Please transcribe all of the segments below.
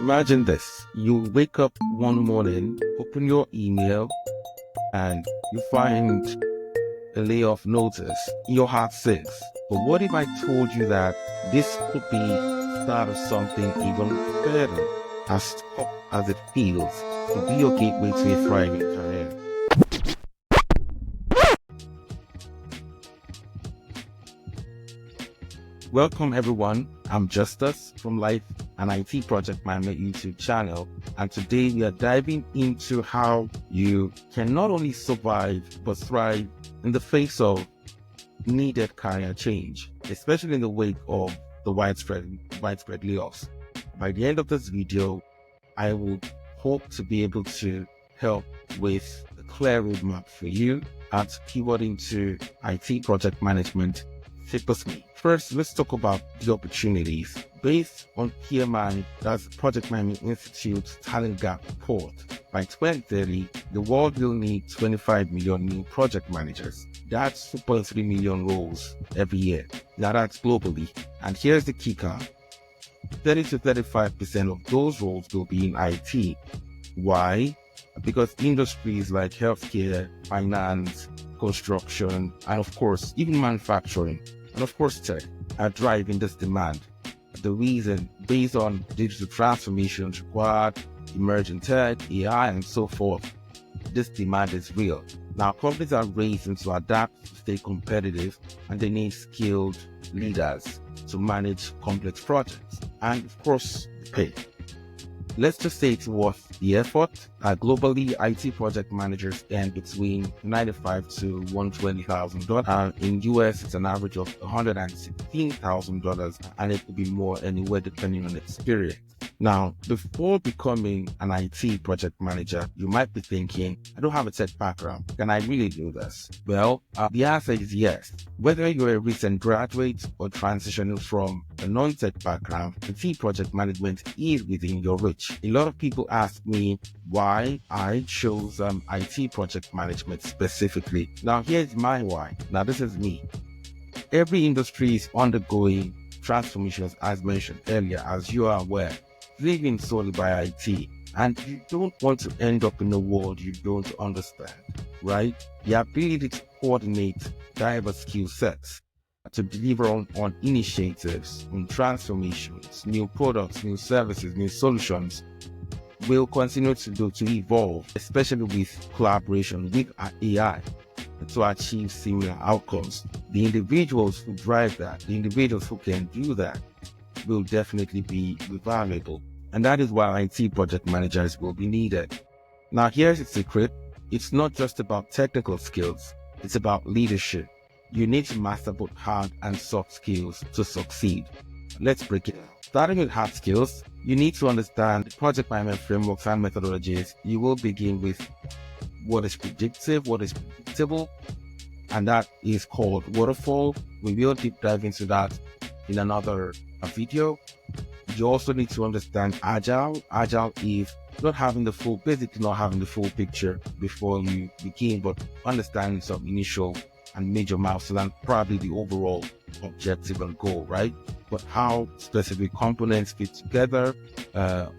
Imagine this. You wake up one morning, open your email, and you find a layoff notice. Your heart sinks. But what if I told you that this could be the start of something even better, as tough as it feels, to be your gateway to a thriving career? Welcome everyone, I'm Justus from Life and IT Project Management YouTube channel, and today we are diving into how you can not only survive but thrive in the face of needed career change, especially in the wake of the widespread layoffs. By the end of this video, I will hope to be able to help with a clear roadmap for you at pivot into IT project management. Stick with me. First, let's talk about the opportunities. Based on PMI, that's Project Management Institute's Talent Gap report, by 2030, the world will need 25 million new project managers. That's 2.3 million roles every year. Now that's globally. And here's the kicker. 30 to 35% of those roles will be in IT. Why? Because industries like healthcare, finance, construction, and of course, even manufacturing, and of course tech, are driving this demand. The reason, based on digital transformations required, emerging tech, AI, and so forth, this demand is real. Now, companies are racing to adapt to stay competitive, and they need skilled leaders to manage complex projects, and of course, pay. Let's just say it's worth the effort. Globally, IT project managers earn between $95,000 to $120,000. In US, it's an average of $116,000, and it could be more anywhere depending on experience. Now, before becoming an IT project manager, you might be thinking, I don't have a tech background. Can I really do this? Well, the answer is yes. Whether you're a recent graduate or transitioning from a non-tech background, IT project management is within your reach. A lot of people ask me why I chose IT project management specifically. Now, here's my why. Now, this is me. Every industry is undergoing transformations, as mentioned earlier, as you are aware, driven solely by IT. And you don't want to end up in a world you don't understand, right? The ability to coordinate diverse skill sets, to deliver on initiatives, on transformations, new products, new services, new solutions, will continue to evolve, especially with collaboration with AI, to achieve similar outcomes. The individuals who drive that, the individuals who can do that, will definitely be valuable. And that is why IT project managers will be needed. Now, here's the secret. It's not just about technical skills. It's about leadership. You need to master both hard and soft skills to succeed. Let's break it down. Starting with hard skills, you need to understand project management frameworks and methodologies. You will begin with what is predictive, what is predictable, and that is called waterfall. We will deep dive into that in another video. You also need to understand agile. Agile is basically not having the full picture before you begin, but understanding some initial and major milestones and probably the overall objective and goal, right? But how specific components fit together,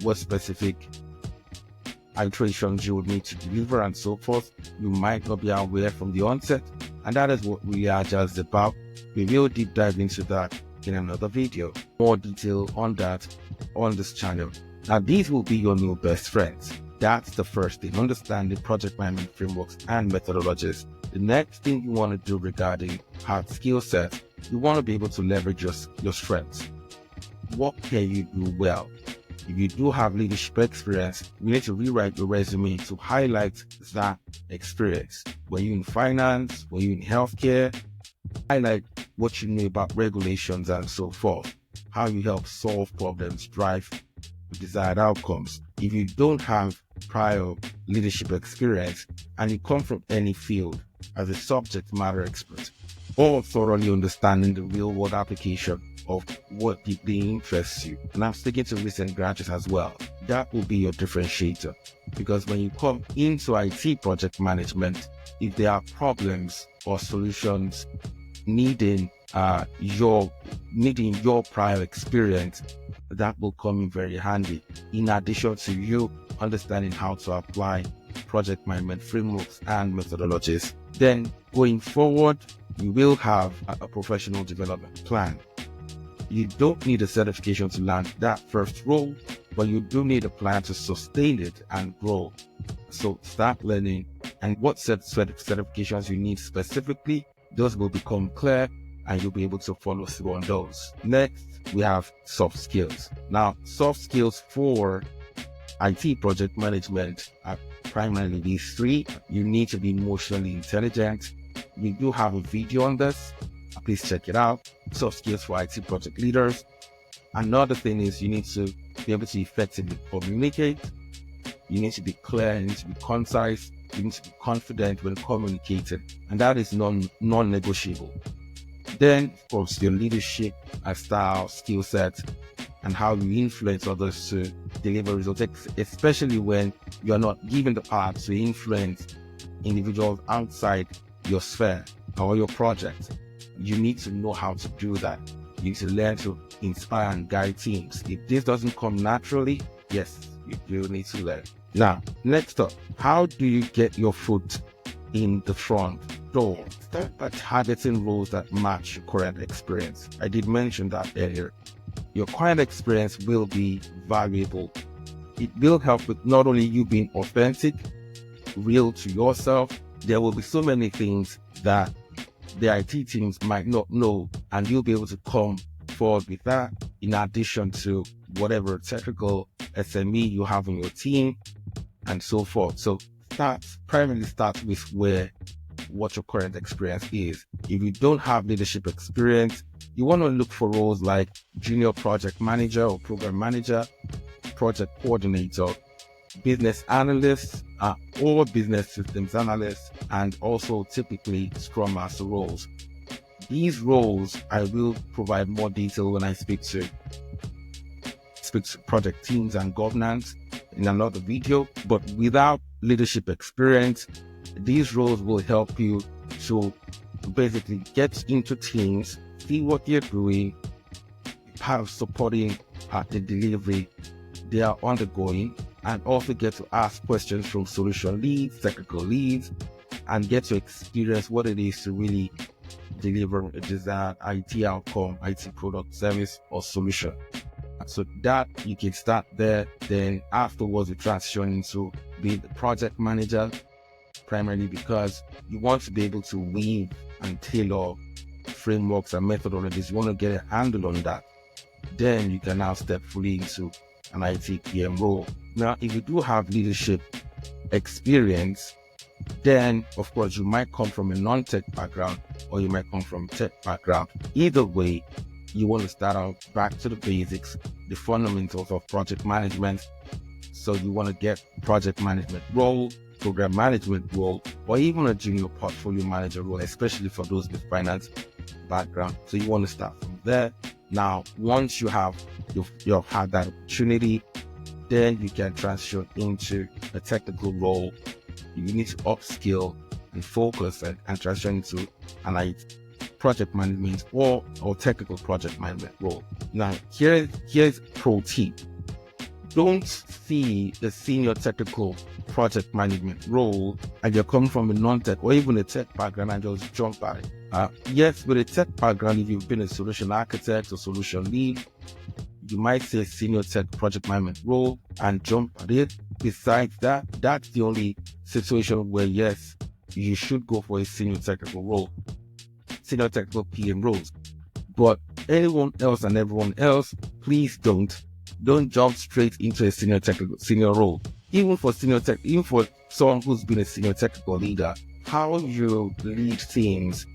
what specific iterations you would need to deliver and so forth, you might not be aware from the onset. And that is what really Agile is about. We will deep dive into that in another video. More detail on that on this channel. Now, these will be your new best friends. That's the first thing, understanding project management frameworks and methodologies. The next thing you want to do regarding hard skill sets, you want to be able to leverage your strengths. What can you do well? If you do have leadership experience, you need to rewrite your resume to highlight that experience. Were you in finance? Were you in healthcare? Highlight what you know about regulations and so forth. How you help solve problems, drive desired outcomes. If you don't have prior leadership experience and you come from any field as a subject matter expert, or thoroughly understanding the real world application of what deeply interests you, and I'm speaking to recent graduates as well, that will be your differentiator. Because when you come into IT project management, if there are problems or solutions needing your needing your prior experience, that will come in very handy. In addition to you understanding how to apply project management frameworks and methodologies, then going forward, you will have a professional development plan. You don't need a certification to land that first role, but you do need a plan to sustain it and grow. So start learning, and what certifications you need specifically, those will become clear and you'll be able to follow through on those. Next, we have soft skills. Now, soft skills for IT project management are primarily these three. You need to be emotionally intelligent. We do have a video on this. Please check it out. Soft skills for IT project leaders. Another thing is you need to be able to effectively communicate. You need to be clear, you need to be concise, you need to be confident when communicating, and that is non-negotiable. Then, of course, your leadership style, skill set, and how you influence others to deliver results, especially when you are not given the power to influence individuals outside your sphere or your project. You need to know how to do that. You need to learn to inspire and guide teams. If this doesn't come naturally, yes, you do need to learn. Now, next up, how do you get your foot in the front door? Start by targeting roles that match your current experience. I did mention that earlier. Your current experience will be valuable. It will help with not only you being authentic, real to yourself. There will be so many things that the IT teams might not know, and you'll be able to come forward with that in addition to whatever technical SME you have in your team and so forth. So primarily start with what your current experience is. If you don't have leadership experience, you want to look for roles like junior project manager or program manager, project coordinator, business analyst, or business systems analyst, and also typically Scrum Master roles. These roles, I will provide more detail when I speak to project teams and governance in another video. But without leadership experience, these roles will help you to basically get into teams, see what you're doing, have supporting the delivery they are undergoing, and also get to ask questions from solution leads, technical leads, and get to experience what it is to really deliver a desired IT outcome, IT product, service, or solution. So that you can start there. Then afterwards, you transition into being the project manager, primarily because you want to be able to weave and tailor frameworks and methodologies. You want to get a handle on that. Then you can now step fully into an IT PM role. Now, if you do have leadership experience, then of course you might come from a non-tech background or you might come from a tech background. Either way, you want to start out back to the basics, the fundamentals of project management. So you want to get project management role, program management role, or even a junior portfolio manager role, especially for those with finance background. So you want to start from there. Now, once you've had that opportunity, then you can transition into a technical role. You need to upskill and focus and transition into an IT project management or technical project management role. Now, here's pro tip. Don't see the senior technical project management role and you're coming from a non-tech or even a tech background and just jump at it. Yes, with a tech background, if you've been a solution architect or solution lead, you might say senior tech project management role and jump at it. Besides that, that's the only situation where, yes, you should go for a senior technical role, senior technical PM roles. But anyone else and everyone else, please don't jump straight into a senior role. Even for someone who's been a senior technical leader, how you lead teams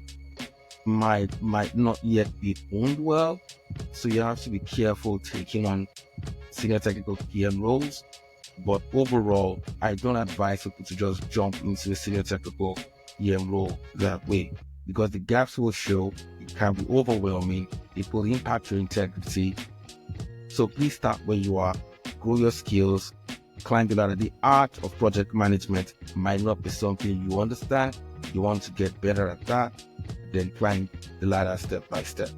might not yet be owned well. So you have to be careful taking on senior technical PM roles. But overall, I don't advise people to just jump into a senior technical PM role that way, because the gaps will show, it can be overwhelming, it will impact your integrity. So please start where you are, grow your skills, climb the ladder. The art of project management might not be something you understand. You want to get better at that, then climb the ladder step by step.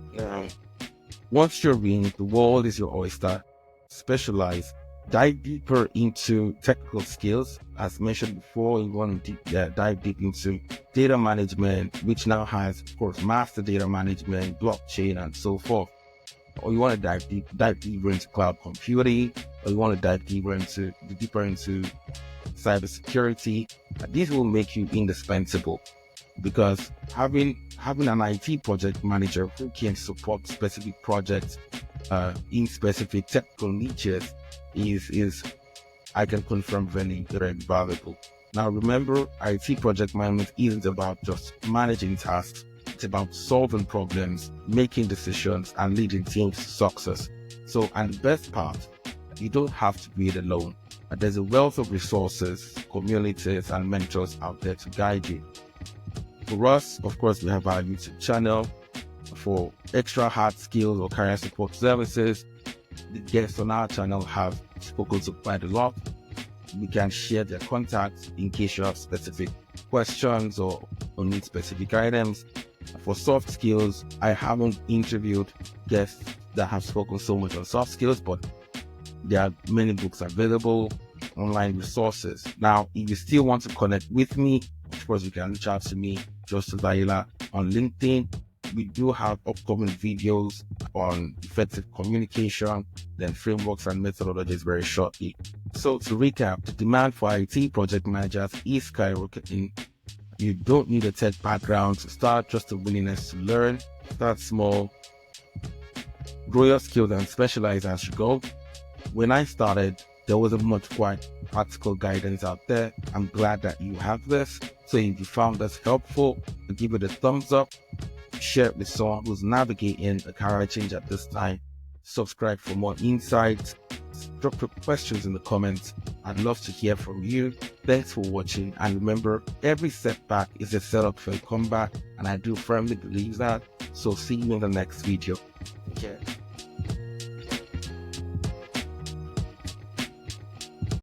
Once you're in, the world is your oyster. Specialize. Dive deeper into technical skills. As mentioned before, you want to dive deep into data management, which now has, of course, master data management, blockchain, and so forth. Or you want to dive deeper into cloud computing, or you want to dive deeper into cybersecurity. These will make you indispensable, because having an IT project manager who can support specific projects in specific technical niches is I can confirm very, very valuable. Now remember, IT project management isn't about just managing tasks. It's about solving problems, making decisions, and leading teams to success. So, and the best part, you don't have to be it alone. There's a wealth of resources, communities, and mentors out there to guide you. For us, of course, we have our YouTube channel. For extra hard skills or career support services, the guests on our channel have spoken to quite a lot. We can share their contacts in case you have specific questions or need specific items. For soft skills, I haven't interviewed guests that have spoken so much on soft skills, but there are many books available, online resources. Now, if you still want to connect with me, of course, you can reach out to me, Justice Ayila, on LinkedIn. We do have upcoming videos on effective communication, then frameworks and methodologies very shortly. So to recap, the demand for IT project managers is skyrocketing. You don't need a tech background to start, just a willingness to learn. Start small, grow your skills, and specialize as you go. When I started, there wasn't much quite practical guidance out there. I'm glad that you have this. So if you found this helpful, give it a thumbs up, share it with someone who's navigating a career change at this time. Subscribe for more insights. Drop your questions in the comments. I'd love to hear from you. Thanks for watching. And remember, every setback is a setup for a comeback. And I do firmly believe that. So see you in the next video. Take care.